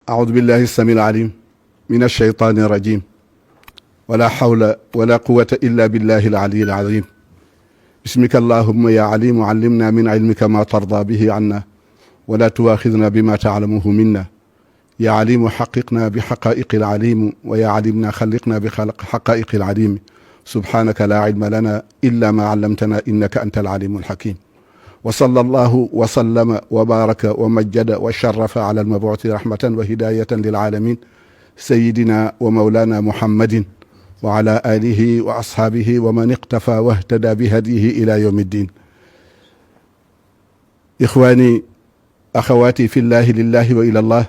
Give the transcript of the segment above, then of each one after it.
أعوذ بالله السميع العليم من الشيطان الرجيم ولا حول ولا قوة إلا بالله العلي العظيم بسمك اللهم يا عليم علمنا من علمك ما ترضى به عنا ولا تواخذنا بما تعلمه منا يا عليم حققنا بحقائق العليم ويا علمنا خلقنا بخلق حقائق العليم سبحانك لا علم لنا إلا ما علمتنا إنك أنت العليم الحكيم وصلى الله وسلم وبارك ومجد وشرف على المبعوث رحمة وهداية للعالمين سيدنا ومولانا محمد وعلى آله وأصحابه ومن اقتفى واهتدى بهديه إلى يوم الدين. إخواني أخواتي في الله لله وإلى الله،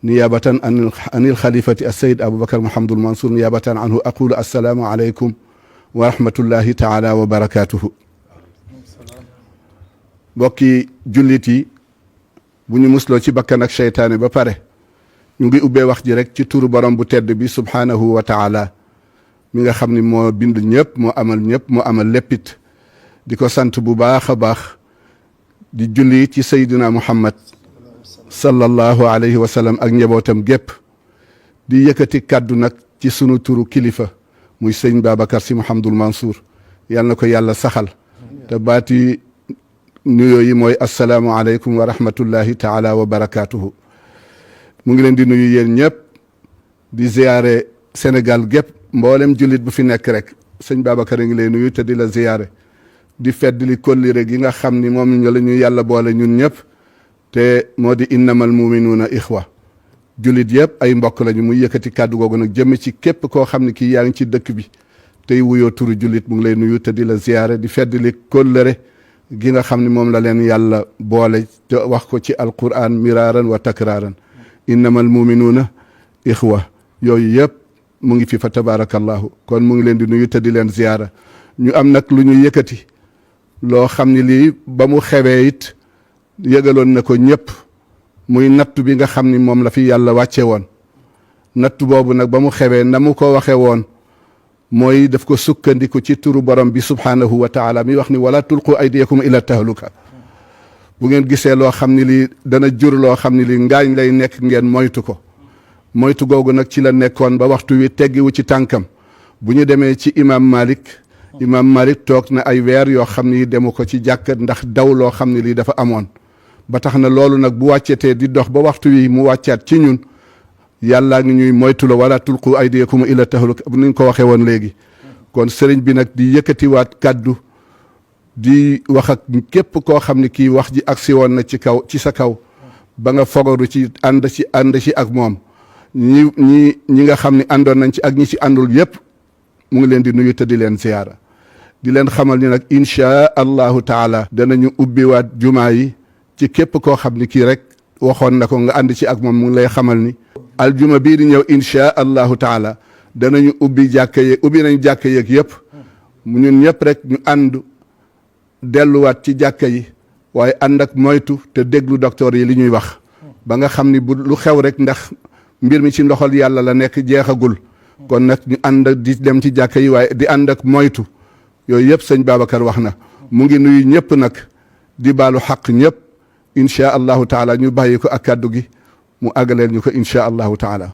نيابة عن الخليفة السيد أبو بكر محمد المنصور نيابة عنه أقول السلام عليكم ورحمة الله تعالى وبركاته. mbokki jullit yi, bu ñu musloo ci bakkan ak seytaane ba pare ñu ngi ubbee wax ji rek ci turu borom bu tedd bi subhaanahu wa taala mi nga xam ni moo bind ñëpp moo amal léppit di ko sant bu baax a baax di julli ci saydina muhammad sallallahu alayhi wa sallam ak njabootam gépp di yëkkati kàddu nag ci sunu turu kilifa muy sëñ Babacar Sy Mouhamadoul Mansour yal na ko yàlla saxal te baati nuyoo yi mooy assalaamu aleykum wa rahmatullahi taala wa barakaatuhu. mu ngi leen di nuyu yéen ñëpp di ziyaare Sénégal gépp mboolem jullit bu fi nekk rek sëñ Babacar a ngi lay nuyu te di la ziyaare di feddli kóllëre gi nga xam ni moom ñu la ñu yàlla boole ñun ñëpp te moo di innamal muminuuna ixwa, jullit yëpp ay mbokk lañu. muy yëkkati kàddu googu nag jëm ci képp koo xam ne kii yaa ngi ci dëkk bi tey wuyoo turu jullit mu ngi lay nuyu te di la ziyaare di feddli kóllëre gi nga xam ne moom la leen yàlla boole te wax ko ci alquran miraaran wa takraaran innamal muminuuna ixwa. yooyu yëpp mu ngi fi fa tabarakallahu. kon mu ngi leen di nuyu te di leen ziyaara. ñu am nag lu ñu yëkkati loo xam ne lii ba mu xewee it yëgaloon na ko ñëpp, muy nattu bi nga xam ni moom la fi yàlla wàcce woon. nattu boobu nag ba mu xewee na mu ko waxe woon mooy daf ko sukkandiku ci turu borom bi subhaanahu wa taala mi wax ni wala tulqu aydiyakum ila tahluka. bu ngeen gisee loo xam ne lii dana jur loo xam ne lii ngaañ lay nekk ngeen moytu ko. moytu googu nag ci la nekkoon ba waxtu wi teggiwu ci tànkam. bu ñu demee ci imam Malik toog na ay weer yoo xam ne demu ko ci jàkkat ndax daw loo xam ne lii dafa amoon. ba tax na loolu nag bu wàccetee di dox ba waxtu wi mu wàccaat ci ñun yàllaa ngi ñuy moytu la wala tulqu aydiyakum ila tahluka bu ñu ko waxee woon léegi. kon sëriñ bi nag di yëkkatiwaat kàddu di wax ak képp koo xam ne kii wax ji agsi woon na ci sa kaw ba nga fogaru ci ànd ci ak moom. ñi nga xam ne àndoon nañ ci ak ñi ci àndul yépp mu ngi leen di nuyu te di leen ziyaara di leen xamal ni nag inchaa allahu taala danañu ubbiwaat jumaa yi ci képp koo xam ne kii rek waxoon na ko nga ànd ci ak moom mu ngi lay xamal ni aljuma bii di ñëw inchaa allahu taala danañu ubbi nañ jàkka yeeg yëpp ñun ñëpp rek ñu ànd delluwaat ci jàkka yi waaye ànd ak moytu te déglu docteur yi li ñuy wax ba nga xam ni bu lu xew rek ndax mbir mi ci ndoxal yàlla la nekk jeexagul. kon nag ñu ànd di dem ci jàkka yi waaye di ànd ak moytu yooyu yëpp sëñ Babacar wax na. mu ngi nuyu ñëpp nag di baalu xaq ñëpp inchaa allahu taala ñu bàyyi ko ak kàddu gi mu àggaleel ñu ko inchaa allahu taala.